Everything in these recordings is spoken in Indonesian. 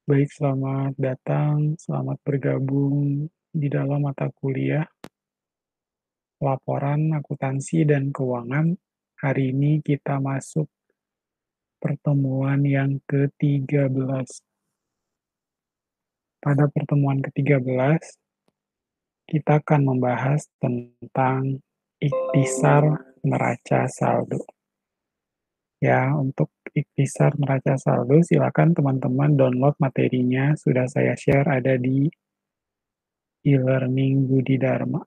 Baik, selamat datang, selamat bergabung di dalam mata kuliah Laporan Akuntansi dan Keuangan. Hari ini kita masuk pertemuan yang ke-13. Pada pertemuan ke-13, kita akan membahas tentang ikhtisar neraca saldo. Ya, untuk ikhtisar neraca saldo, silakan teman-teman download materinya. Sudah saya share ada di e-learning Budi Dharma.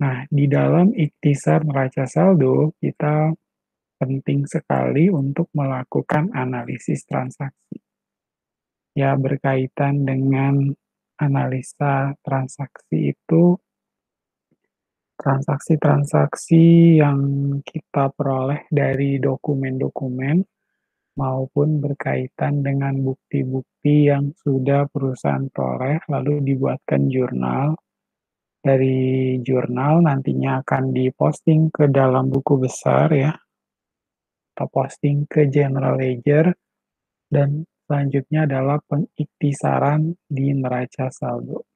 Nah, di dalam ikhtisar neraca saldo, kita penting sekali untuk melakukan analisis transaksi. Ya, berkaitan dengan analisa transaksi itu, transaksi-transaksi yang kita peroleh dari dokumen-dokumen maupun berkaitan dengan bukti-bukti yang sudah perusahaan peroleh, lalu dibuatkan jurnal. Dari jurnal nantinya akan diposting ke dalam buku besar ya, atau posting ke general ledger, dan selanjutnya adalah pengiktisaran di neraca saldo.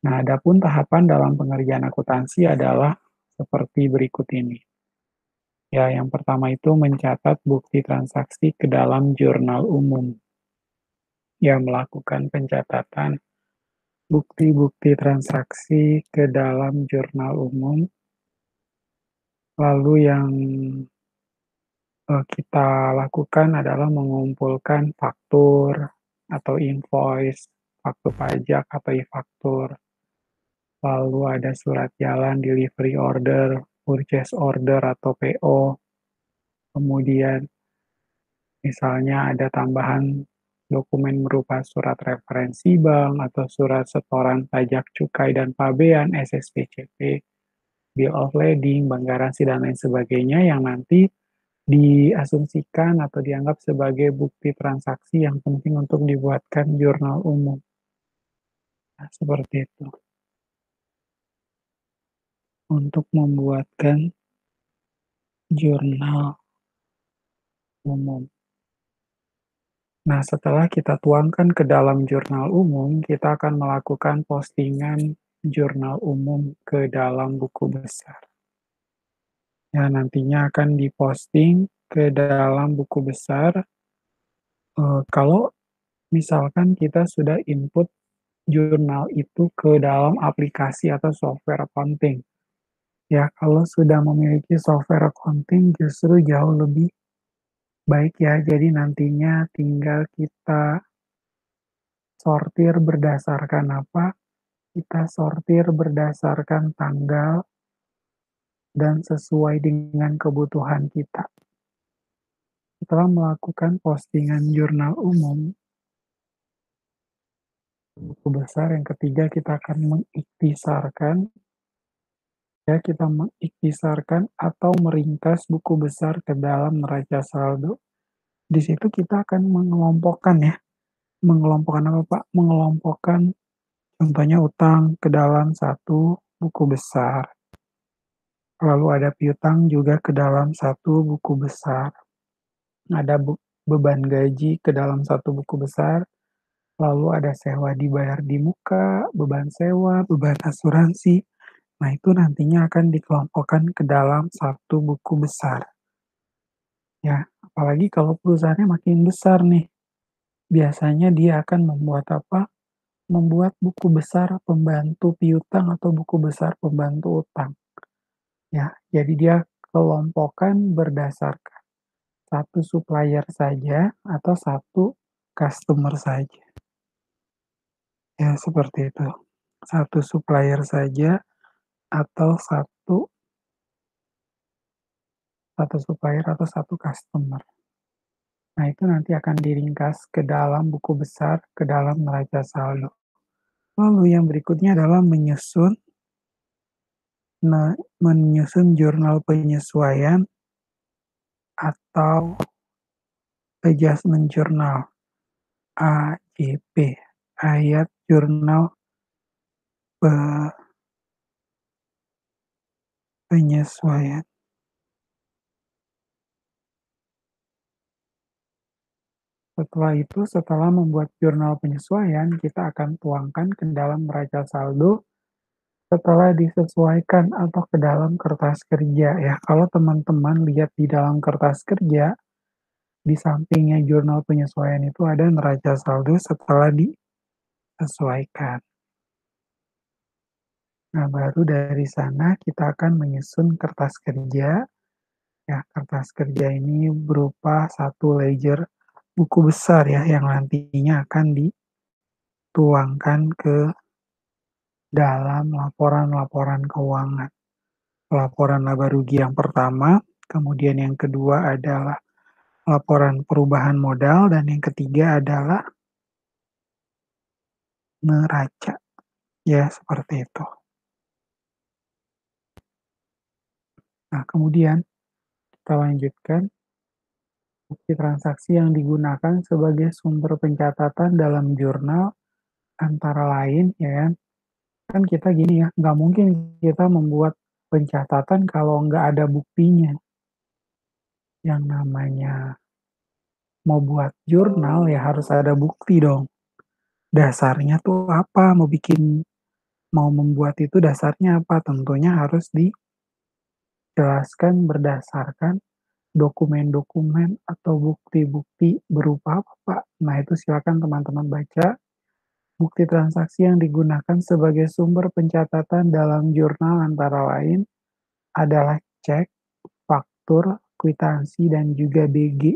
Nah, adapun tahapan dalam pengerjaan akuntansi adalah seperti berikut ini. Ya, yang pertama itu mencatat bukti transaksi ke dalam jurnal umum. Ya, melakukan pencatatan bukti-bukti transaksi ke dalam jurnal umum. Lalu yang kita lakukan adalah mengumpulkan faktur atau invoice, faktur pajak atau e-faktur, lalu ada surat jalan, delivery order, purchase order atau PO, kemudian misalnya ada tambahan dokumen berupa surat referensi bank atau surat setoran pajak cukai dan pabean, SSPCP, bill of lading, bank garansi, dan lain sebagainya yang nanti diasumsikan atau dianggap sebagai bukti transaksi yang penting untuk dibuatkan jurnal umum. Nah, seperti itu. Untuk membuatkan jurnal umum. Nah, setelah kita tuangkan ke dalam jurnal umum, kita akan melakukan postingan jurnal umum ke dalam buku besar. Ya, nantinya akan diposting ke dalam buku besar. Kalau misalkan kita sudah input jurnal itu ke dalam aplikasi atau software accounting. Ya, kalau sudah memiliki software accounting justru jauh lebih baik ya. Jadi nantinya tinggal kita sortir berdasarkan apa? Kita sortir berdasarkan tanggal dan sesuai dengan kebutuhan kita. Setelah melakukan postingan jurnal umum, buku besar yang ketiga kita akan mengiktisarkan. Ya, kita mengiktisarkan atau meringkas buku besar ke dalam neraca saldo. Di situ kita akan mengelompokkan ya. Mengelompokkan apa, Pak? Mengelompokkan contohnya utang ke dalam satu buku besar. Lalu ada piutang juga ke dalam satu buku besar. Ada beban gaji ke dalam satu buku besar. Lalu ada sewa dibayar di muka, beban sewa, beban asuransi. Nah, itu nantinya akan dikelompokkan ke dalam satu buku besar. Ya, apalagi kalau perusahaannya makin besar nih. Biasanya dia akan membuat apa? Membuat buku besar pembantu piutang atau buku besar pembantu utang. Ya, jadi dia kelompokkan berdasarkan satu supplier saja atau satu customer saja. Ya, seperti itu. Satu supplier saja atau satu supplier atau satu customer. Nah, itu nanti akan diringkas ke dalam buku besar, ke dalam neraca saldo. Lalu yang berikutnya adalah menyusun jurnal penyesuaian atau adjustment journal, AJP, ayat jurnal penyesuaian. Setelah itu, setelah membuat jurnal penyesuaian, kita akan tuangkan ke dalam neraca saldo setelah disesuaikan atau ke dalam kertas kerja ya. Kalau teman-teman lihat di dalam kertas kerja, di sampingnya jurnal penyesuaian itu ada neraca saldo setelah disesuaikan. Nah, baru dari sana kita akan menyusun kertas kerja. Ya, kertas kerja ini berupa satu ledger buku besar ya yang nantinya akan dituangkan ke dalam laporan-laporan keuangan. Laporan laba rugi yang pertama, kemudian yang kedua adalah laporan perubahan modal, dan yang ketiga adalah neraca. Ya, seperti itu. Nah, kemudian kita lanjutkan bukti transaksi yang digunakan sebagai sumber pencatatan dalam jurnal antara lain, ya kan? Kan kita gini ya, nggak mungkin kita membuat pencatatan kalau nggak ada buktinya. Yang namanya mau buat jurnal ya harus ada bukti dong. Dasarnya tuh apa? Mau membuat itu dasarnya apa? Tentunya harus dijelaskan berdasarkan dokumen-dokumen atau bukti-bukti berupa apa, Pak? Nah, itu silakan teman-teman baca. Bukti transaksi yang digunakan sebagai sumber pencatatan dalam jurnal antara lain adalah cek, faktur, kwitansi, dan juga BG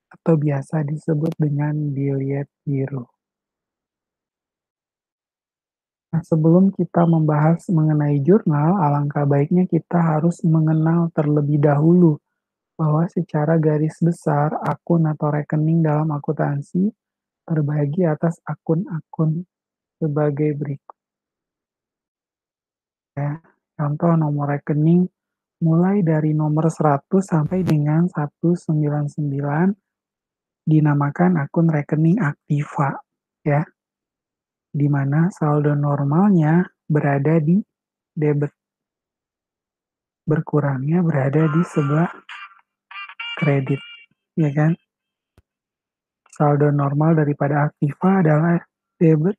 atau biasa disebut dengan biliet giro. Nah, sebelum kita membahas mengenai jurnal, alangkah baiknya kita harus mengenal terlebih dahulu bahwa secara garis besar akun atau rekening dalam akuntansi terbagi atas akun-akun sebagai berikut ya. Contoh nomor rekening mulai dari nomor 100 sampai dengan 199 dinamakan akun rekening aktiva ya, di mana saldo normalnya berada di debit, berkurangnya berada di sebelah kredit, ya kan? Saldo normal daripada aktiva adalah debit,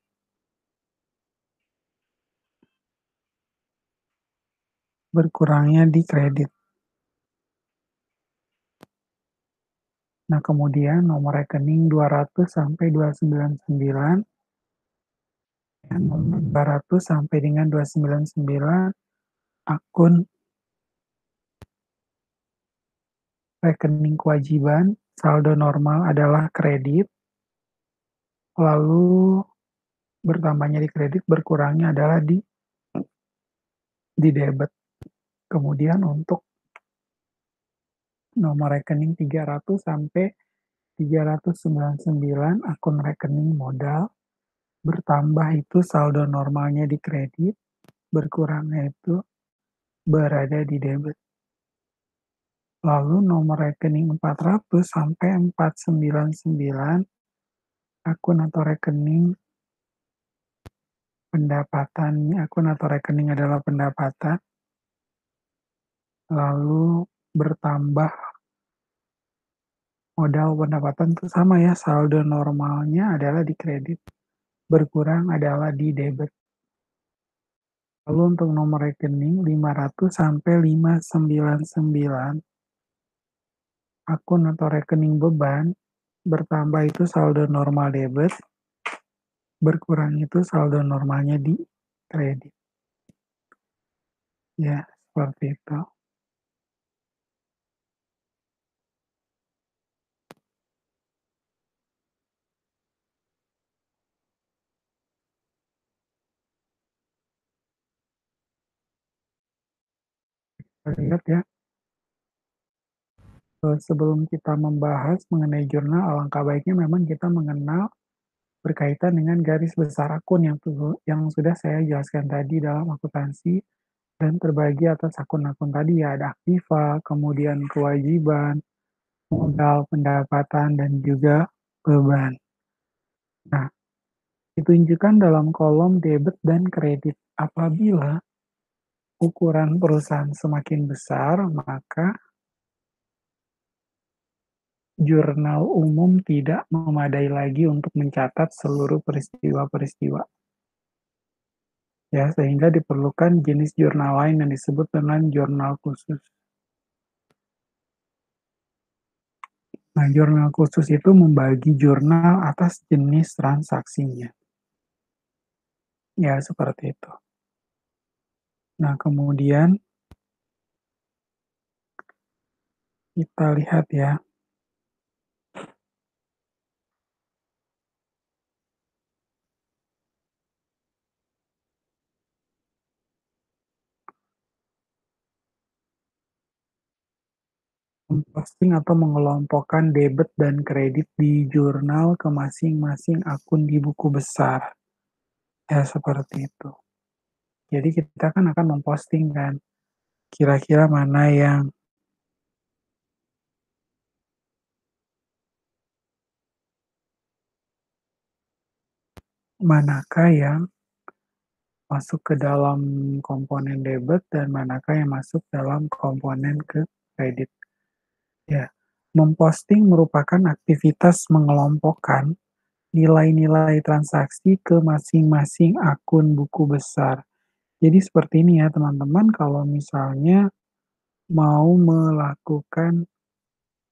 berkurangnya di kredit. Nah, kemudian nomor rekening 200 sampai 299, ya, nomor 200 sampai dengan 299 akun rekening kewajiban, saldo normal adalah kredit, lalu bertambahnya di kredit, berkurangnya adalah di debit. Kemudian untuk nomor rekening 300 sampai 399 akun rekening modal, bertambah itu saldo normalnya di kredit, berkurangnya itu berada di debit. Lalu nomor rekening 400 sampai 499 akun atau rekening pendapatan, akun atau rekening adalah pendapatan, lalu bertambah modal pendapatan itu sama ya, saldo normalnya adalah di kredit, berkurang adalah di debit. Lalu untuk nomor rekening 500 sampai 599 akun atau rekening beban, bertambah itu saldo normal debit, berkurang itu saldo normalnya di kredit. Ya, seperti itu. Kita lihat ya, sebelum kita membahas mengenai jurnal, alangkah baiknya memang kita mengenal berkaitan dengan garis besar akun yang sudah saya jelaskan tadi dalam akuntansi dan terbagi atas akun-akun tadi ya, ada aktiva, kemudian kewajiban, modal, pendapatan, dan juga beban. Nah, ditunjukkan dalam kolom debit dan kredit. Apabila ukuran perusahaan semakin besar, maka jurnal umum tidak memadai lagi untuk mencatat seluruh peristiwa-peristiwa. Ya, sehingga diperlukan jenis jurnal lain yang disebut dengan jurnal khusus. Nah, jurnal khusus itu membagi jurnal atas jenis transaksinya. Ya, seperti itu. Nah, kemudian kita lihat ya, memposting atau mengelompokkan debit dan kredit di jurnal ke masing-masing akun di buku besar. Ya, seperti itu. Jadi kita kan akan memposting kan, kira-kira manakah yang masuk ke dalam komponen debit dan manakah yang masuk dalam komponen ke kredit. Ya, memposting merupakan aktivitas mengelompokkan nilai-nilai transaksi ke masing-masing akun buku besar. Jadi seperti ini ya teman-teman, kalau misalnya mau melakukan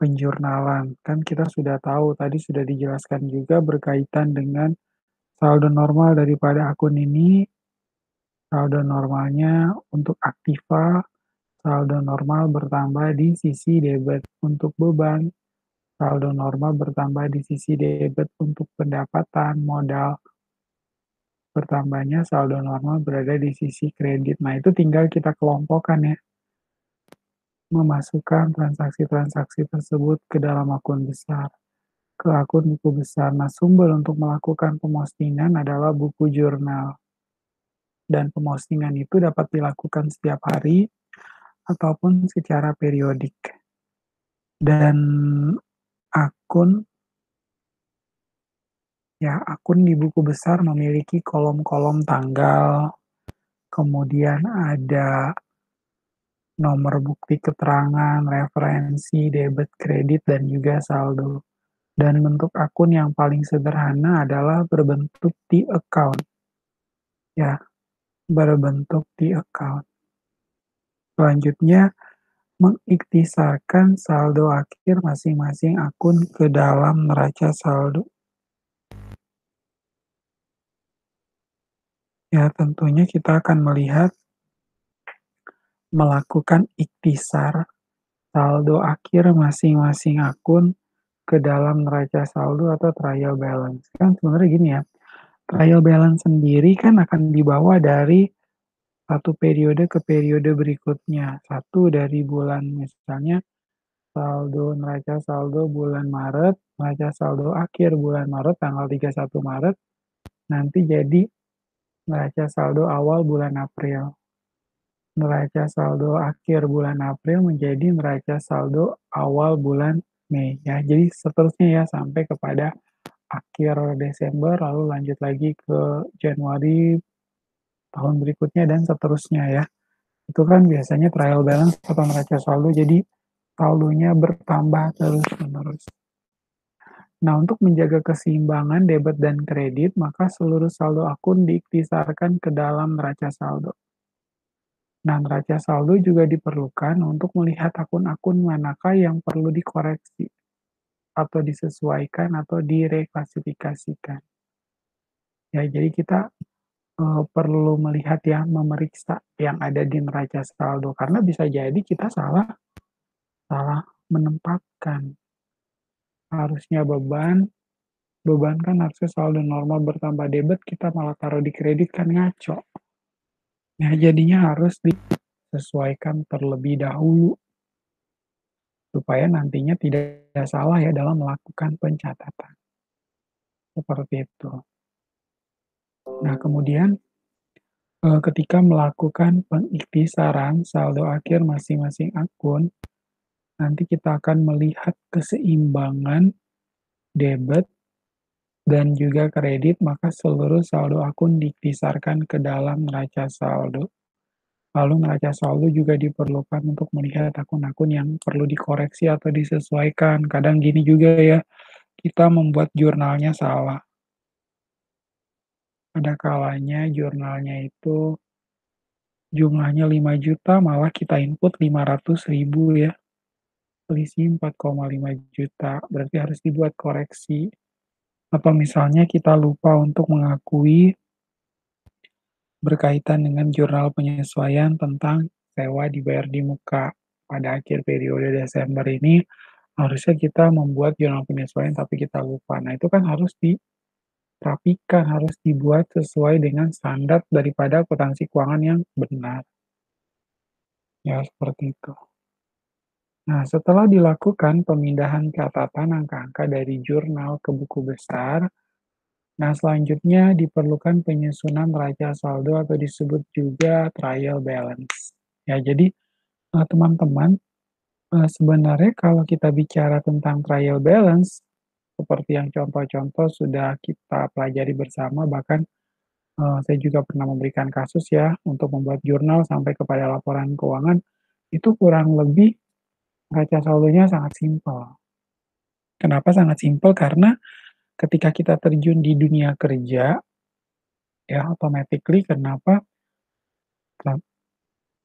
penjurnalan, kan kita sudah tahu tadi sudah dijelaskan juga berkaitan dengan saldo normal daripada akun ini, saldo normalnya untuk aktiva, saldo normal bertambah di sisi debit untuk beban, saldo normal bertambah di sisi debit untuk pendapatan, modal bertambahnya saldo normal berada di sisi kredit. Nah, itu tinggal kita kelompokkan ya, memasukkan transaksi-transaksi tersebut ke dalam akun besar, ke akun buku besar. Nah, sumber untuk melakukan pemostingan adalah buku jurnal. Dan pemostingan itu dapat dilakukan setiap hari ataupun secara periodik. Dan akun akun di buku besar memiliki kolom-kolom tanggal, kemudian ada nomor bukti keterangan, referensi, debit, kredit, dan juga saldo. Dan bentuk akun yang paling sederhana adalah berbentuk T-account. Ya, berbentuk T-account. Selanjutnya, mengiktisarkan saldo akhir masing-masing akun ke dalam neraca saldo. Ya, tentunya kita akan melakukan iktisar saldo akhir masing-masing akun ke dalam neraca saldo atau trial balance. Kan sebenarnya gini ya, trial balance sendiri kan akan dibawa dari satu periode ke periode berikutnya. Satu dari bulan misalnya saldo neraca saldo bulan Maret, neraca saldo akhir bulan Maret tanggal 31 Maret, nanti jadi neraca saldo awal bulan April. Neraca saldo akhir bulan April menjadi neraca saldo awal bulan Mei ya. Jadi seterusnya ya sampai kepada akhir Desember lalu lanjut lagi ke Januari tahun berikutnya dan seterusnya ya. Itu kan biasanya trial balance atau neraca saldo jadi saldonya bertambah terus-menerus. Nah, untuk menjaga keseimbangan debit dan kredit, maka seluruh saldo akun diiktisarkan ke dalam neraca saldo. Nah, neraca saldo juga diperlukan untuk melihat akun-akun manakah yang perlu dikoreksi atau disesuaikan atau direklasifikasikan. Ya, jadi kita perlu melihat ya, memeriksa yang ada di neraca saldo karena bisa jadi kita salah salah menempatkan. Harusnya beban kan harusnya saldo normal bertambah debit, kita malah taruh di kredit kan ngaco. Nah, jadinya harus disesuaikan terlebih dahulu supaya nantinya tidak salah ya dalam melakukan pencatatan. Seperti itu. Nah, kemudian ketika melakukan pengiktisaran saldo akhir masing-masing akun, nanti kita akan melihat keseimbangan debit dan juga kredit, maka seluruh saldo akun diiktisarkan ke dalam neraca saldo. Lalu neraca saldo juga diperlukan untuk melihat akun-akun yang perlu dikoreksi atau disesuaikan. Kadang gini juga ya, kita membuat jurnalnya salah. Ada kalanya jurnalnya itu jumlahnya 5 juta, malah kita input 500.000 ya. Selisih 4,5 juta, berarti harus dibuat koreksi. Atau misalnya kita lupa untuk mengakui berkaitan dengan jurnal penyesuaian tentang sewa dibayar di muka. Pada akhir periode Desember ini, harusnya kita membuat jurnal penyesuaian tapi kita lupa. Nah, itu kan harus dirapikan, harus dibuat sesuai dengan standar daripada akuntansi keuangan yang benar. Ya, seperti itu. Nah, setelah dilakukan pemindahan catatan angka-angka dari jurnal ke buku besar, nah selanjutnya diperlukan penyusunan neraca saldo atau disebut juga trial balance. Ya, jadi teman-teman, sebenarnya kalau kita bicara tentang trial balance, seperti yang contoh-contoh sudah kita pelajari bersama, bahkan saya juga pernah memberikan kasus ya untuk membuat jurnal sampai kepada laporan keuangan, itu kurang lebih neraca saldonya sangat simpel. Kenapa sangat simpel? Karena ketika kita terjun di dunia kerja, ya automatically kenapa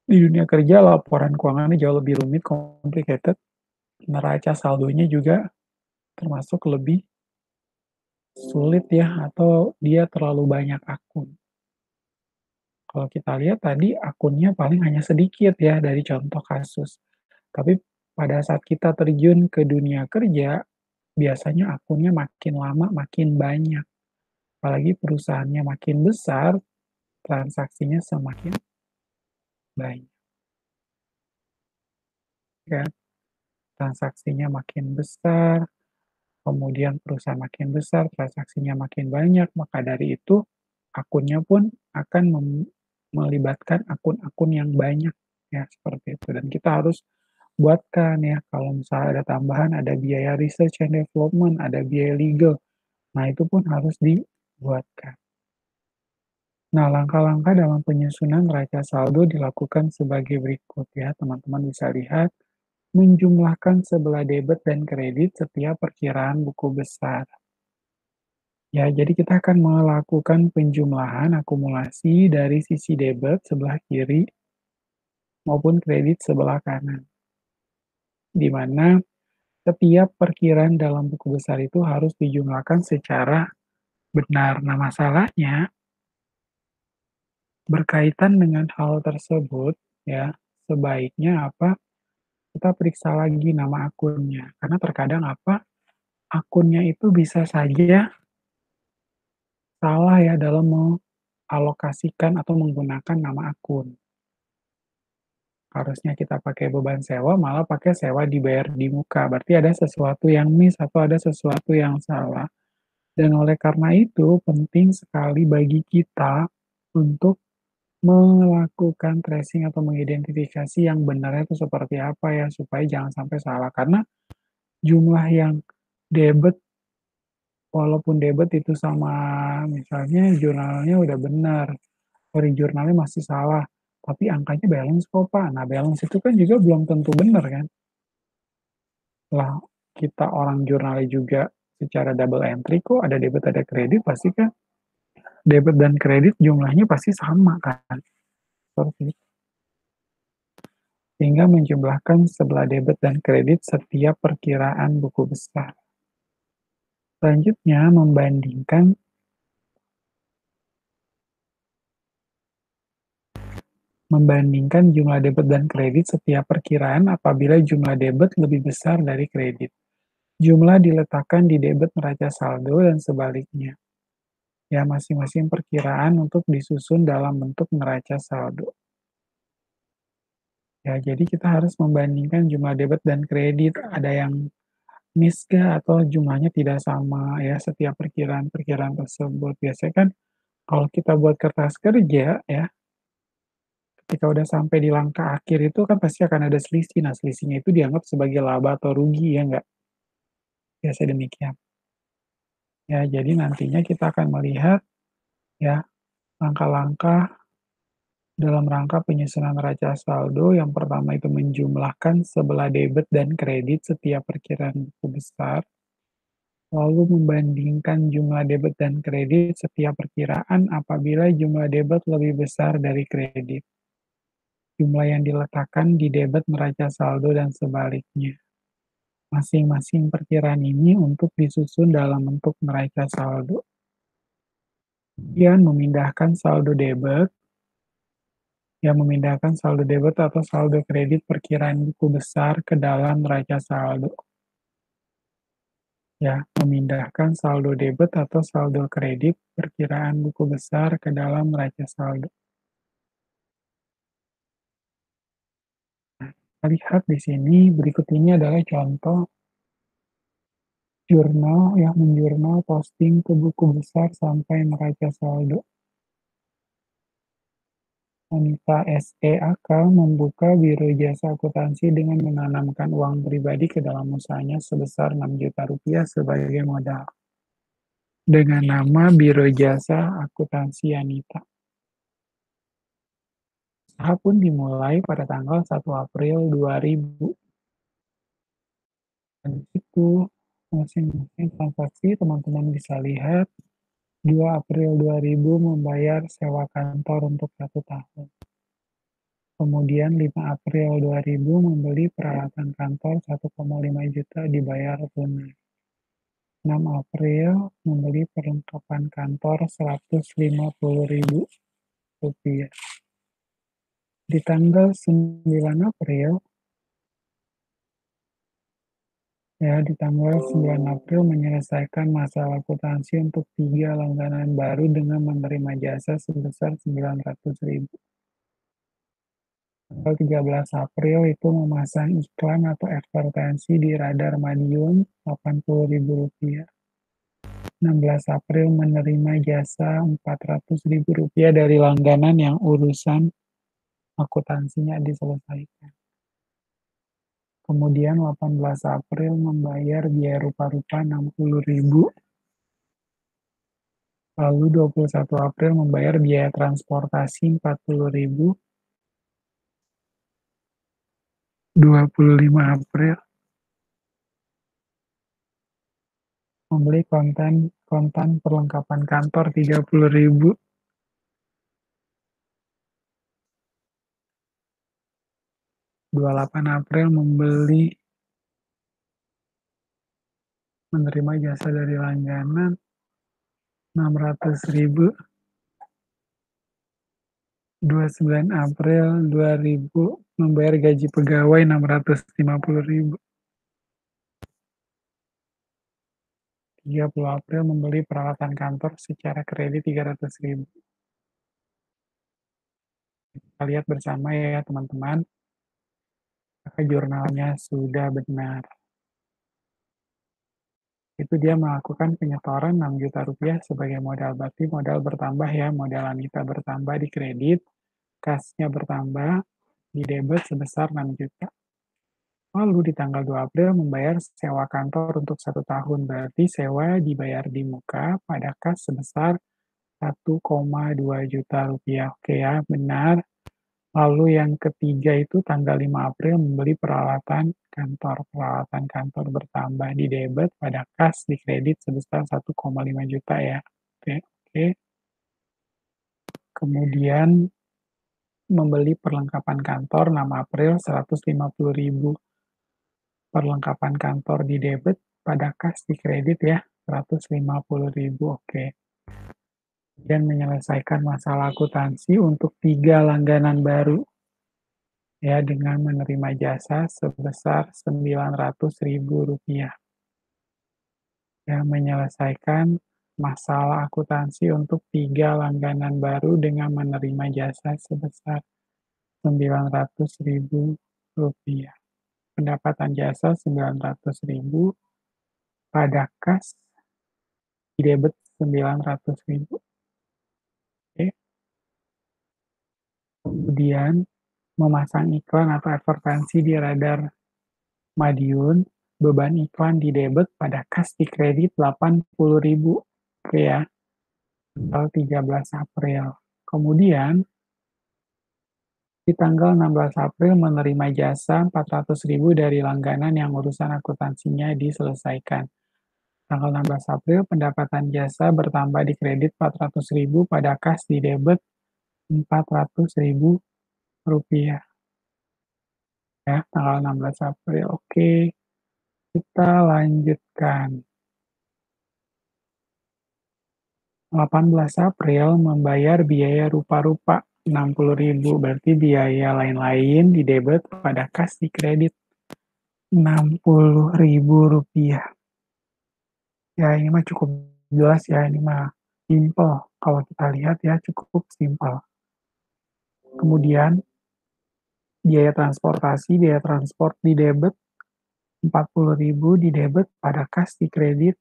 di dunia kerja laporan keuangannya jauh lebih rumit, complicated, neraca saldonya juga termasuk lebih sulit ya, atau dia terlalu banyak akun. Kalau kita lihat tadi akunnya paling hanya sedikit ya dari contoh kasus. Tapi pada saat kita terjun ke dunia kerja, biasanya akunnya makin lama makin banyak. Apalagi perusahaannya makin besar, transaksinya semakin banyak, kan? Transaksinya makin besar, kemudian perusahaan makin besar, transaksinya makin banyak, maka dari itu akunnya pun akan melibatkan akun-akun yang banyak, ya seperti itu. Dan kita harus buatkan ya, kalau misalnya ada tambahan, ada biaya research and development, ada biaya legal, nah itu pun harus dibuatkan. Nah, langkah-langkah dalam penyusunan neraca saldo dilakukan sebagai berikut ya, teman-teman bisa lihat. Menjumlahkan sebelah debit dan kredit setiap perkiraan buku besar. Ya, jadi kita akan melakukan penjumlahan akumulasi dari sisi debit sebelah kiri maupun kredit sebelah kanan, di mana setiap perkiraan dalam buku besar itu harus dijumlahkan secara benar. Nah, masalahnya berkaitan dengan hal tersebut, ya, sebaiknya apa? Kita periksa lagi nama akunnya, karena terkadang apa? Akunnya itu bisa saja salah ya dalam mengalokasikan atau menggunakan nama akun. Harusnya kita pakai beban sewa, malah pakai sewa dibayar di muka. Berarti ada sesuatu yang miss atau ada sesuatu yang salah. Dan oleh karena itu, penting sekali bagi kita untuk melakukan tracing atau mengidentifikasi yang benarnya itu seperti apa ya, supaya jangan sampai salah. Karena jumlah yang debit, walaupun debit itu sama, misalnya jurnalnya udah benar, ori jurnalnya masih salah, tapi angkanya balance kok Pak. Nah balance itu kan juga belum tentu benar kan. Lah kita orang jurnalnya juga secara double entry kok ada debit ada kredit, pasti kan debit dan kredit jumlahnya pasti sama kan. Seperti itu. Sehingga menjumlahkan sebelah debit dan kredit setiap perkiraan buku besar. Selanjutnya membandingkan jumlah debit dan kredit setiap perkiraan apabila jumlah debit lebih besar dari kredit. Jumlah diletakkan di debit neraca saldo dan sebaliknya. Ya, masing-masing perkiraan untuk disusun dalam bentuk neraca saldo. Ya, jadi kita harus membandingkan jumlah debit dan kredit. Ada yang miss atau jumlahnya tidak sama ya setiap perkiraan-perkiraan tersebut. Biasanya kan kalau kita buat kertas kerja ya, ketika udah sampai di langkah akhir itu kan pasti akan ada selisih. Nah, selisihnya itu dianggap sebagai laba atau rugi ya enggak? Biasa demikian. Ya, jadi nantinya kita akan melihat ya langkah-langkah Dalam rangka penyusunan neraca saldo, yang pertama itu menjumlahkan sebelah debit dan kredit setiap perkiraan buku besar, lalu membandingkan jumlah debit dan kredit setiap perkiraan apabila jumlah debit lebih besar dari kredit. Jumlah yang diletakkan di debit neraca saldo dan sebaliknya. Masing-masing perkiraan ini untuk disusun dalam bentuk neraca saldo. Kemudian memindahkan saldo debit atau saldo kredit perkiraan buku besar ke dalam neraca saldo. Ya, memindahkan saldo debit atau saldo kredit perkiraan buku besar ke dalam neraca saldo. Kita lihat di sini, berikut ini adalah contoh jurnal yang menjurnal posting ke buku besar sampai neraca saldo. Anita SEAK membuka biro jasa akuntansi dengan menanamkan uang pribadi ke dalam usahanya sebesar 6 juta rupiah sebagai modal. Dengan nama Biro Jasa Akuntansi Anita. Usaha pun dimulai pada tanggal 1 April 2000. Dan itu masing-masing transaksi teman-teman bisa lihat 2 April 2000 membayar sewa kantor untuk 1 tahun. Kemudian 5 April 2000 membeli peralatan kantor 1,5 juta dibayar tunai. 6 April membeli perlengkapan kantor 150.000 rupiah. Di tanggal 9 April, menyelesaikan masalah akuntansi untuk 3 langganan baru dengan menerima jasa sebesar 900.000. Tanggal 13 April itu memasang iklan atau advertensi di Radar Madiun 80.000 rupiah. 16 April menerima jasa 400.000 rupiah dari langganan yang urusan akuntansinya diselesaikan. Kemudian 18 April membayar biaya rupa-rupa 60.000. Lalu 21 April membayar biaya transportasi 40.000. 25 April membeli kontan perlengkapan kantor 30.000. 28 April menerima jasa dari langganan 600.000. 29 April 2000 membayar gaji pegawai 650.000. 30 April membeli peralatan kantor secara kredit 300.000. Kita lihat bersama ya teman-teman, apakah jurnalnya sudah benar. Itu dia melakukan penyetoran 6 juta rupiah sebagai modal, berarti modal bertambah ya, modal Anita bertambah di kredit, kasnya bertambah, di debit sebesar 6 juta. Lalu di tanggal 2 April membayar sewa kantor untuk 1 tahun, berarti sewa dibayar di muka pada kas sebesar 1,2 juta rupiah. Oke ya, benar. Lalu yang ketiga itu tanggal 5 April membeli peralatan kantor. Peralatan kantor bertambah di debit pada kas di kredit sebesar 1,5 juta ya. Oke. Kemudian membeli perlengkapan kantor 6 April 150.000. Perlengkapan kantor di debit pada kas di kredit ya 150.000. Oke. Dan menyelesaikan masalah akuntansi untuk 3 langganan baru ya dengan menerima jasa sebesar 900.000 rupiah. Ya, menyelesaikan masalah akuntansi untuk 3 langganan baru dengan menerima jasa sebesar 900.000 rupiah. Pendapatan jasa 900.000, pada kas di debit 900.000. Oke. Kemudian memasang iklan atau advertensi di Radar Madiun, beban iklan di debit pada kas di kredit 80.000. Oke ya, tanggal 13 April. Kemudian Di tanggal 16 April menerima jasa 400.000 dari langganan yang urusan akuntansinya diselesaikan. Tanggal 16 April pendapatan jasa bertambah di kredit 400.000 pada kas di debit 400.000 rupiah ya, tanggal 16 April. Oke, kita lanjutkan. 18 April membayar biaya rupa-rupa 60.000, berarti biaya lain-lain di debit pada kas di kredit 60.000 rupiah. Ya, ini mah cukup jelas ya, ini mah simple. Kalau kita lihat ya, cukup simpel. Kemudian, biaya transport di debit 40.000 di debit pada kas di kredit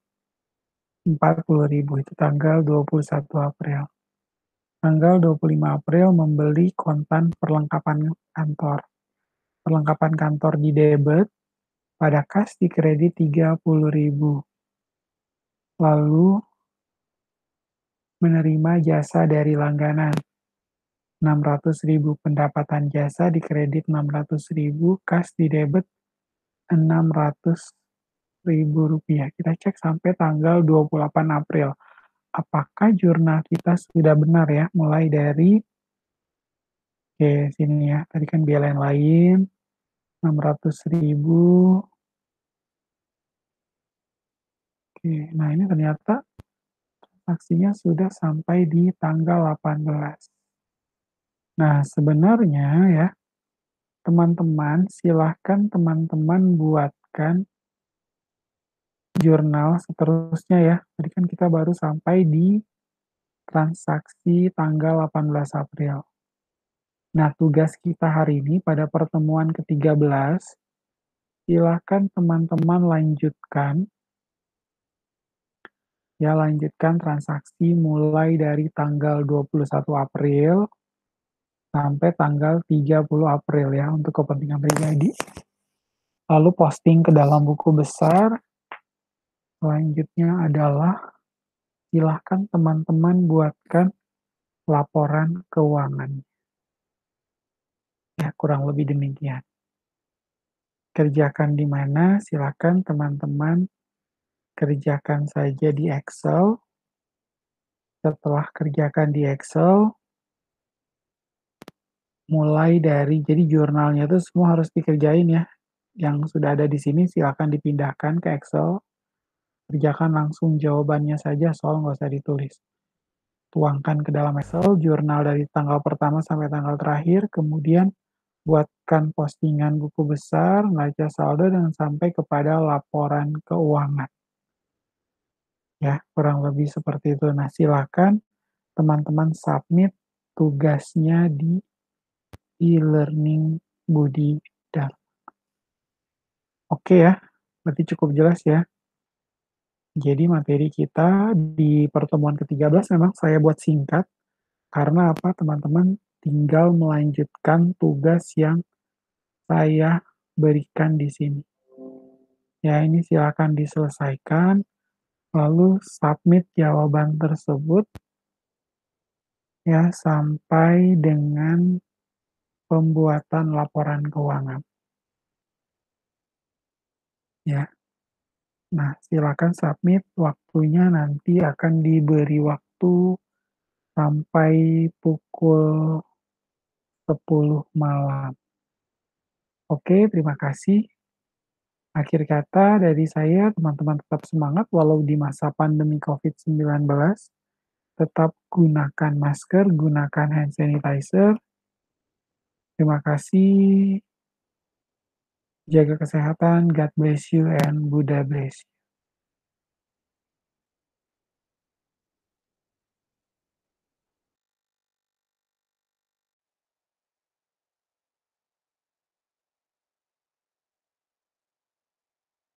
40.000, itu tanggal 21 April. Tanggal 25 April membeli kontan perlengkapan kantor. Perlengkapan kantor di debit pada kas di kredit 30.000. Lalu menerima jasa dari langganan 600.000, pendapatan jasa di kredit 600.000, kas di debit 600.000 rupiah. Kita cek sampai tanggal 28 April. Apakah jurnal kita sudah benar ya? Mulai dari, oke sini ya, tadi kan biaya lain 600.000. Oke, nah ini ternyata aksinya sudah sampai di tanggal 18. Nah, sebenarnya ya, teman-teman, silahkan teman-teman buatkan jurnal seterusnya ya. Tadi kan kita baru sampai di transaksi tanggal 18 April. Nah, tugas kita hari ini pada pertemuan ke-13, silahkan teman-teman lanjutkan, ya lanjutkan transaksi mulai dari tanggal 21 April sampai tanggal 30 April ya, untuk kepentingan pribadi. Lalu posting ke dalam buku besar. Selanjutnya adalah silahkan teman-teman buatkan laporan keuangan. Ya, kurang lebih demikian. Kerjakan di mana, silahkan teman-teman kerjakan saja di Excel. Setelah kerjakan di Excel, mulai dari, jadi jurnalnya itu semua harus dikerjain ya. Yang sudah ada di sini silahkan dipindahkan ke Excel. Kerjakan langsung jawabannya saja, soal nggak usah ditulis. Tuangkan ke dalam Excel, jurnal dari tanggal pertama sampai tanggal terakhir, kemudian buatkan postingan buku besar, neraca saldo, dan sampai kepada laporan keuangan. Ya, kurang lebih seperti itu. Nah, silakan teman-teman submit tugasnya di e-learning Budi Dharma. Oke ya, berarti cukup jelas ya. Jadi materi kita di pertemuan ke-13 memang saya buat singkat, karena apa, teman-teman tinggal melanjutkan tugas yang saya berikan di sini. Ya, ini silakan diselesaikan, lalu submit jawaban tersebut ya sampai dengan pembuatan laporan keuangan. Ya. Nah, silakan submit, waktunya nanti akan diberi waktu sampai pukul 10 malam. Oke, terima kasih. Akhir kata dari saya, teman-teman tetap semangat walau di masa pandemi COVID-19. Tetap gunakan masker, gunakan hand sanitizer. Terima kasih. Jaga kesehatan. God bless you and Buddha bless you.